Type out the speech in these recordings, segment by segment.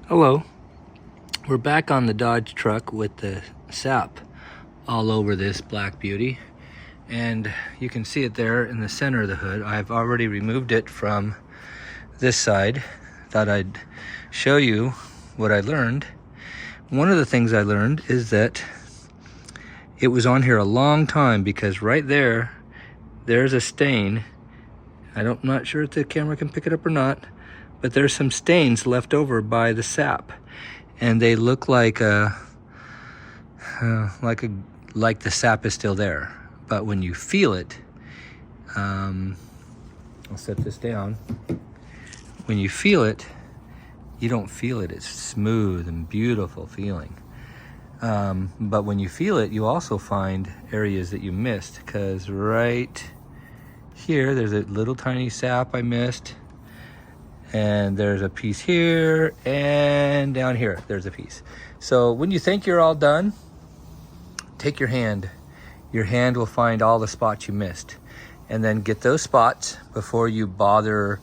Hello, we're back on the Dodge truck with the sap all over this black beauty, and you can see it there in the center of the hood. I've already removed it from this side. Thought I'd show you what I learned. One of the things I learned is that it was on here a long time, because right there's a stain. I'm not sure if the camera can pick it up or not, but there's some stains left over by the sap, and they look like the sap is still there. But when you feel it, I'll set this down. When you feel it, you don't feel it. It's smooth and beautiful feeling. But when you feel it, you also find areas that you missed, because right here, there's a little tiny sap I missed. And there's a piece here, and down here, there's a piece. So when you think you're all done, take your hand. Your hand will find all the spots you missed. And then get those spots before you bother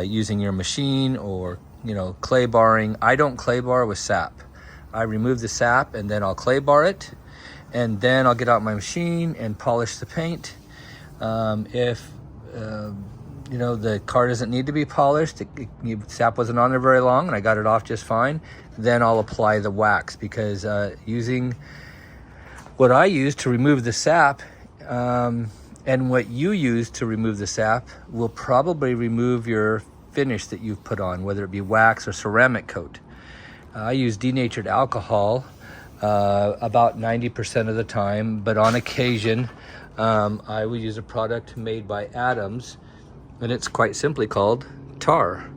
using your machine or, clay barring. I don't clay bar with sap. I remove the sap and then I'll clay bar it. And then I'll get out my machine and polish the paint. If the car doesn't need to be polished, sap wasn't on there very long and I got it off just fine, then I'll apply the wax, because using what I use to remove the sap and what you use to remove the sap will probably remove your finish that you've put on, whether it be wax or ceramic coat. I use denatured alcohol about 90% of the time, but on occasion I will use a product made by Adams, and it's quite simply called tar.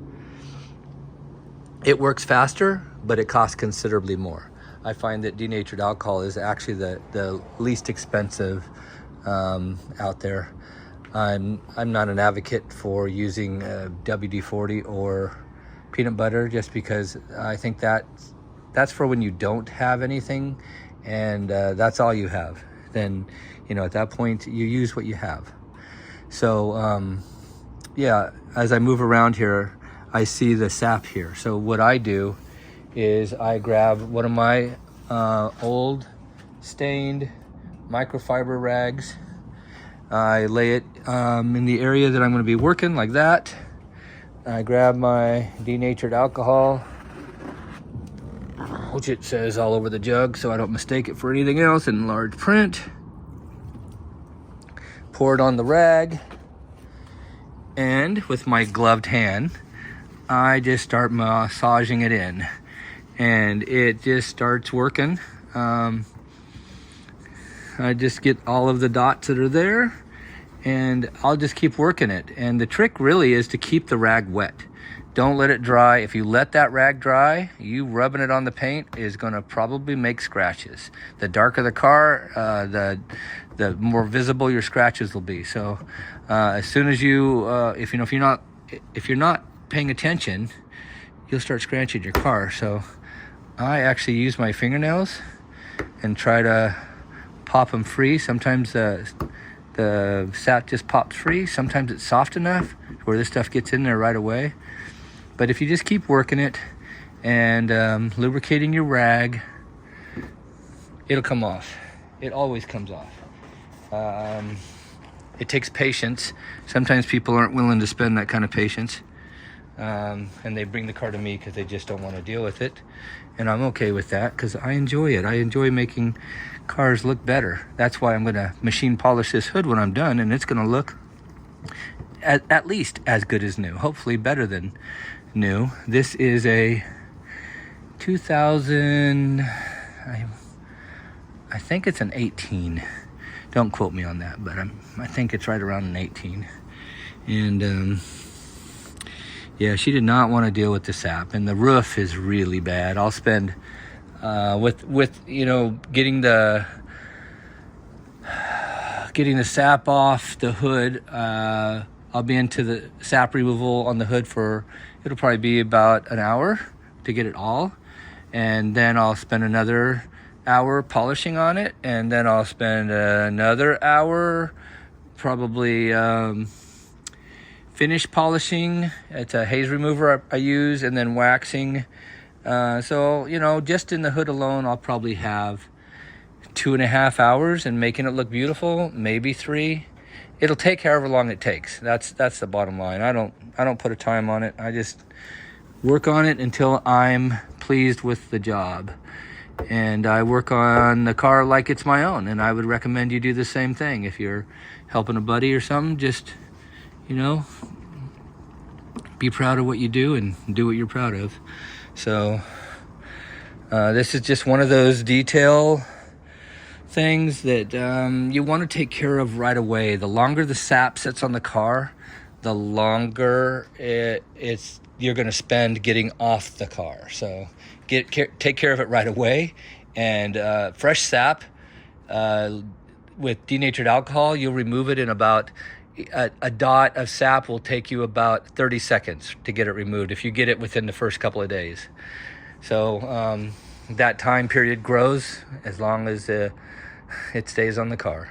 It works faster, but it costs considerably more. I find that denatured alcohol is actually the least expensive out there. I'm not an advocate for using WD-40 or peanut butter, just because I think that's for when you don't have anything, and that's all you have. Then, at that point, you use what you have. So, yeah, as I move around here, I see the sap here. So what I do is I grab one of my old stained microfiber rags. I lay it in the area that I'm going to be working, like that. I grab my denatured alcohol, which it says all over the jug so I don't mistake it for anything else in large print. Pour it on the rag. And with my gloved hand, I just start massaging it in, and it just starts working. I just get all of the dots that are there, and I'll just keep working it. And the trick really is to keep the rag wet. Don't let it dry. If you let that rag dry, you rubbing it on the paint is going to probably make scratches. The darker the car, the more visible your scratches will be. So as soon as you, if you're not paying attention, you'll start scratching your car. So I actually use my fingernails and try to pop them free. Sometimes the sap just pops free. Sometimes it's soft enough where this stuff gets in there right away. But if you just keep working it and lubricating your rag, it'll come off. It always comes off. It takes patience. Sometimes people aren't willing to spend that kind of patience. And they bring the car to me because they just don't want to deal with it. And I'm okay with that, because I enjoy it. I enjoy making cars look better. That's why I'm going to machine polish this hood when I'm done, and it's going to look at least as good as new. Hopefully better than new. This is a 2000, I think it's an 18. Don't quote me on that, but I think it's right around an 18. And yeah, she did not want to deal with the sap, and the roof is really bad. I'll spend with getting the sap off the hood. I'll be into the sap removal on the hood it'll probably be about an hour to get it all, and then I'll spend another hour polishing on it, and then I'll spend another hour probably finish polishing. It's a haze remover I use, and then waxing So, you know, just in the hood alone, I'll probably have 2.5 hours and making it look beautiful, maybe 3. It'll take however long it takes. That's the bottom line. I don't put a time on it. I just work on it until I'm pleased with the job. And I work on the car like it's my own, and I would recommend you do the same thing. If you're helping a buddy or something, just, you know, be proud of what you do and do what you're proud of. So this is just one of those detail things that you want to take care of right away. The longer the sap sits on the car, the longer you're going to spend getting off the car. So take care of it right away. And fresh sap with denatured alcohol, you'll remove it in about a dot of sap will take you about 30 seconds to get it removed if you get it within the first couple of days. So that time period grows as long as it stays on the car.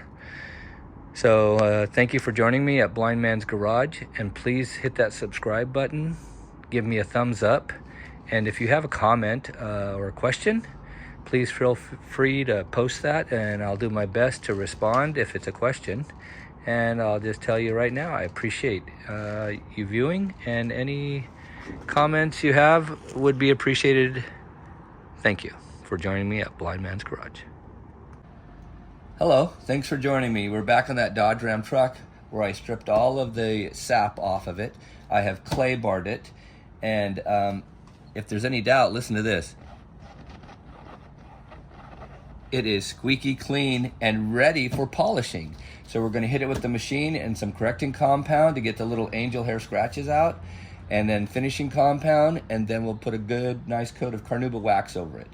So thank you for joining me at Blind Man's Garage, and please hit that subscribe button, give me a thumbs up, and if you have a comment or a question, please feel free to post that, and I'll do my best to respond if it's a question. And I'll just tell you right now, I appreciate you viewing, and any comments you have would be appreciated. Thank you for joining me at Blind Man's Garage. Hello, thanks for joining me. We're back on that Dodge Ram truck where I stripped all of the sap off of it. I have clay barred it, and if there's any doubt, listen to this. It is squeaky clean and ready for polishing. So we're going to hit it with the machine and some correcting compound to get the little angel hair scratches out, and then finishing compound, and then we'll put a good nice coat of carnauba wax over it.